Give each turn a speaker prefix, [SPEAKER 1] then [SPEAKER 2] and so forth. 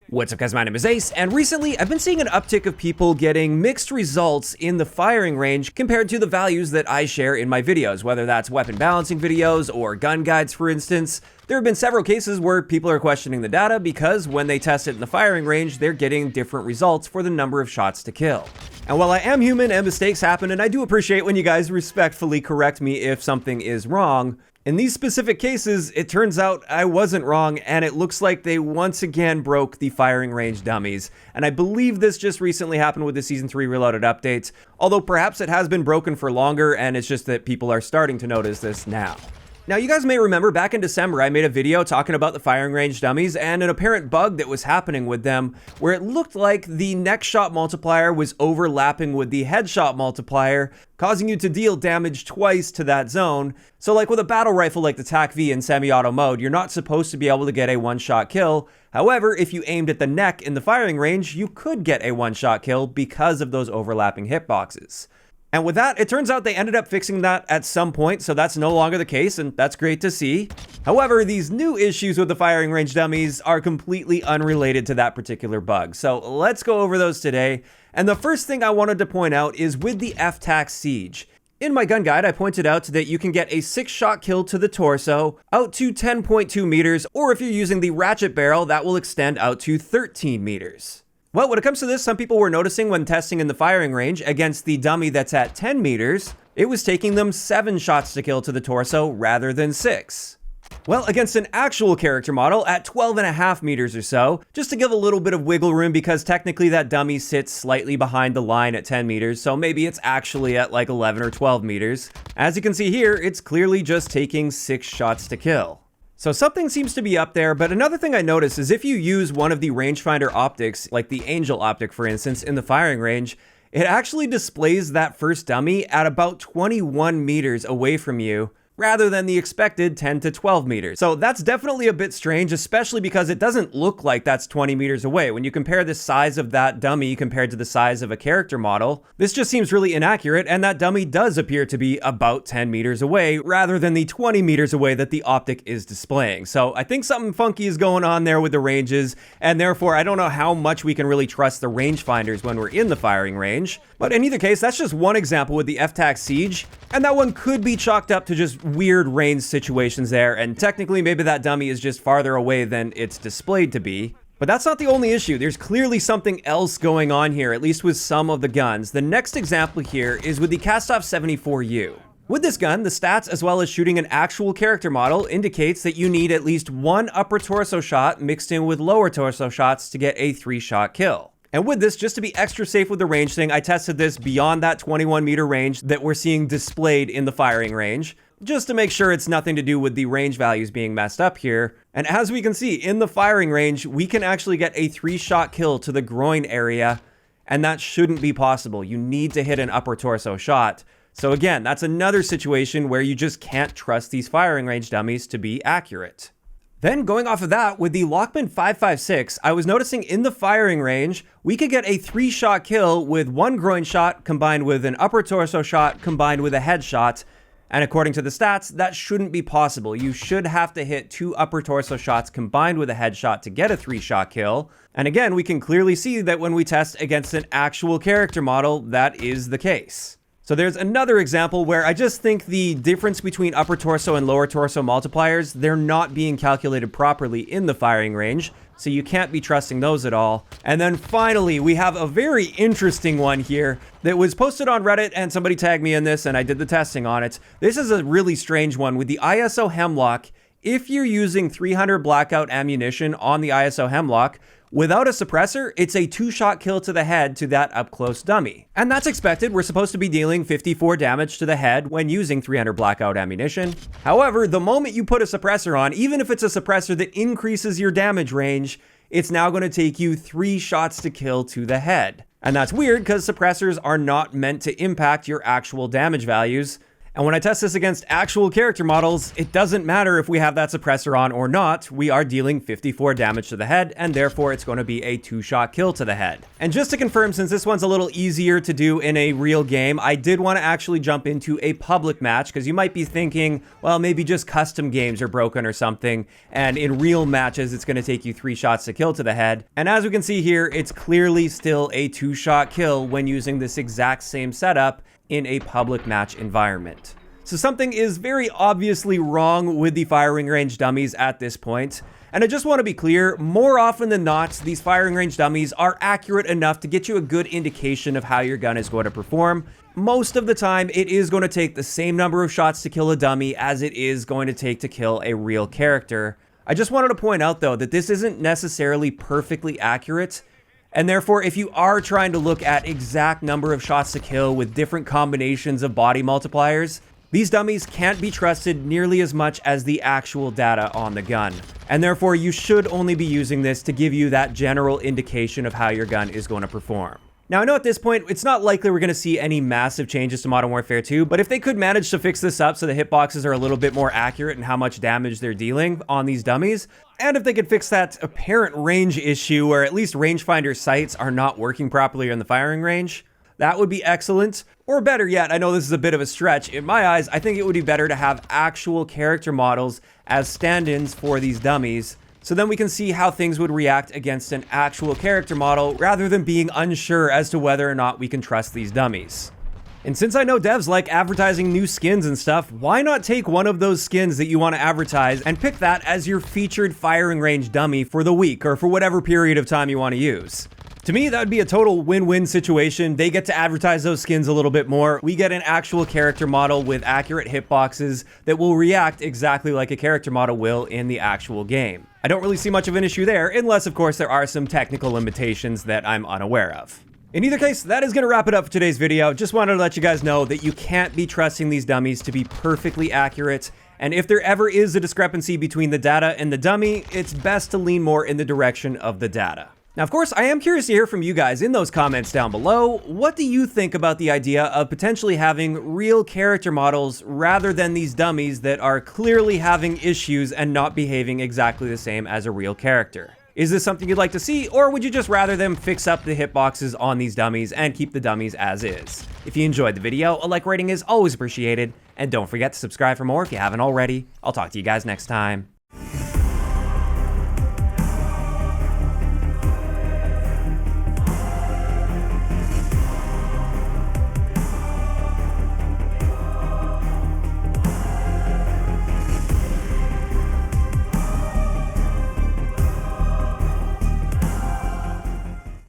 [SPEAKER 1] What's up guys, my name is Ace, and recently I've been seeing an uptick of people getting mixed results in the firing range compared to the values that I share in my videos, whether that's weapon balancing videos or gun guides for instance. There have been several cases where people are questioning the data because when they test it in the firing range, they're getting different results for the number of shots to kill. And while I am human and mistakes happen, and I do appreciate when you guys respectfully correct me if something is wrong, in these specific cases, it turns out I wasn't wrong, and it looks like they once again broke the firing range dummies. And I believe this just recently happened with the Season 3 Reloaded updates, although perhaps it has been broken for longer, and it's just that people are starting to notice this now. Now, you guys may remember back in December, I made a video talking about the firing range dummies and an apparent bug that was happening with them, where it looked like the next shot multiplier was overlapping with the headshot multiplier, causing you to deal damage twice to that zone. So like with a battle rifle like the TAC-V in semi-auto mode, you're not supposed to be able to get a one-shot kill. However, if you aimed at the neck in the firing range, you could get a one-shot kill because of those overlapping hitboxes. And with that, it turns out they ended up fixing that at some point, so that's no longer the case, and that's great to see. However, these new issues with the firing range dummies are completely unrelated to that particular bug, so let's go over those today. And the first thing I wanted to point out is with the FTAC Siege. In my gun guide, I pointed out that you can get a 6-shot kill to the torso, out to 10.2 meters, or if you're using the ratchet barrel, that will extend out to 13 meters. Well, when it comes to this, some people were noticing when testing in the firing range against the dummy that's at 10 meters, it was taking them 7 shots to kill to the torso rather than 6. Well, against an actual character model at 12.5 meters or so, just to give a little bit of wiggle room because technically that dummy sits slightly behind the line at 10 meters, so maybe it's actually at like 11 or 12 meters. As you can see here, it's clearly just taking 6 shots to kill. So something seems to be up there, but another thing I noticed is if you use one of the rangefinder optics, like the Angel optic for instance, in the firing range, it actually displays that first dummy at about 21 meters away from you, rather than the expected 10 to 12 meters. So that's definitely a bit strange, especially because it doesn't look like that's 20 meters away. When you compare the size of that dummy compared to the size of a character model, this just seems really inaccurate, and that dummy does appear to be about 10 meters away, rather than the 20 meters away that the optic is displaying. So I think something funky is going on there with the ranges, and therefore I don't know how much we can really trust the rangefinders when we're in the firing range. But in either case, that's just one example with the FTAC Siege, and that one could be chalked up to just weird range situations there, and technically maybe that dummy is just farther away than it's displayed to be. But that's not the only issue. There's clearly something else going on here, at least with some of the guns. The next example here is with the Kastov 74U. With this gun, the stats as well as shooting an actual character model indicates that you need at least 1 upper torso shot mixed in with lower torso shots to get a 3-shot kill. And with this, just to be extra safe with the range thing, I tested this beyond that 21 meter range that we're seeing displayed in the firing range, just to make sure it's nothing to do with the range values being messed up here. And as we can see, in the firing range, we can actually get a 3-shot kill to the groin area, and that shouldn't be possible. You need to hit an upper torso shot. So again, that's another situation where you just can't trust these firing range dummies to be accurate. Then going off of that, with the Lachmann 5.56, I was noticing in the firing range, we could get a 3-shot kill with 1 groin shot combined with an upper torso shot combined with a headshot. And according to the stats, that shouldn't be possible. You should have to hit 2 upper torso shots combined with a headshot to get a 3-shot kill. And again, we can clearly see that when we test against an actual character model, that is the case. So there's another example where I just think the difference between upper torso and lower torso multipliers, they're not being calculated properly in the firing range, so you can't be trusting those at all. And then finally, we have a very interesting one here that was posted on Reddit, and somebody tagged me in this, and I did the testing on it. This is a really strange one with the ISO Hemlock. If you're using 300 blackout ammunition on the ISO Hemlock, without a suppressor, it's a 2-shot kill to the head to that up-close dummy. And that's expected. We're supposed to be dealing 54 damage to the head when using 300 blackout ammunition. However, the moment you put a suppressor on, even if it's a suppressor that increases your damage range, it's now going to take you 3 shots to kill to the head. And that's weird because suppressors are not meant to impact your actual damage values. And when I test this against actual character models, it doesn't matter if we have that suppressor on or not, we are dealing 54 damage to the head, and therefore it's going to be a 2-shot kill to the head. And just to confirm, since this one's a little easier to do in a real game, I did want to actually jump into a public match, because you might be thinking, well, maybe just custom games are broken or something, and in real matches it's going to take you 3 shots to kill to the head. And as we can see here, it's clearly still a 2-shot kill when using this exact same setup in a public match environment. So something is very obviously wrong with the firing range dummies at this point. And I just want to be clear, more often than not, these firing range dummies are accurate enough to get you a good indication of how your gun is going to perform. Most of the time, it is going to take the same number of shots to kill a dummy as it is going to take to kill a real character. I just wanted to point out, though, that this isn't necessarily perfectly accurate. And therefore, if you are trying to look at exact number of shots to kill with different combinations of body multipliers, these dummies can't be trusted nearly as much as the actual data on the gun. And therefore, you should only be using this to give you that general indication of how your gun is going to perform. Now, I know at this point, it's not likely we're going to see any massive changes to Modern Warfare 2, but if they could manage to fix this up so the hitboxes are a little bit more accurate in how much damage they're dealing on these dummies, and if they could fix that apparent range issue where at least rangefinder sights are not working properly in the firing range, that would be excellent. Or better yet, I know this is a bit of a stretch, in my eyes, I think it would be better to have actual character models as stand-ins for these dummies, so then we can see how things would react against an actual character model rather than being unsure as to whether or not we can trust these dummies. And since I know devs like advertising new skins and stuff, why not take one of those skins that you want to advertise and pick that as your featured firing range dummy for the week or for whatever period of time you want to use? To me, that would be a total win-win situation. They get to advertise those skins a little bit more. We get an actual character model with accurate hitboxes that will react exactly like a character model will in the actual game. I don't really see much of an issue there, unless, of course, there are some technical limitations that I'm unaware of. In either case, that is going to wrap it up for today's video. Just wanted to let you guys know that you can't be trusting these dummies to be perfectly accurate. And if there ever is a discrepancy between the data and the dummy, it's best to lean more in the direction of the data. Now, of course, I am curious to hear from you guys in those comments down below. What do you think about the idea of potentially having real character models rather than these dummies that are clearly having issues and not behaving exactly the same as a real character? Is this something you'd like to see, or would you just rather them fix up the hitboxes on these dummies and keep the dummies as is? If you enjoyed the video, a like rating is always appreciated, and don't forget to subscribe for more if you haven't already. I'll talk to you guys next time.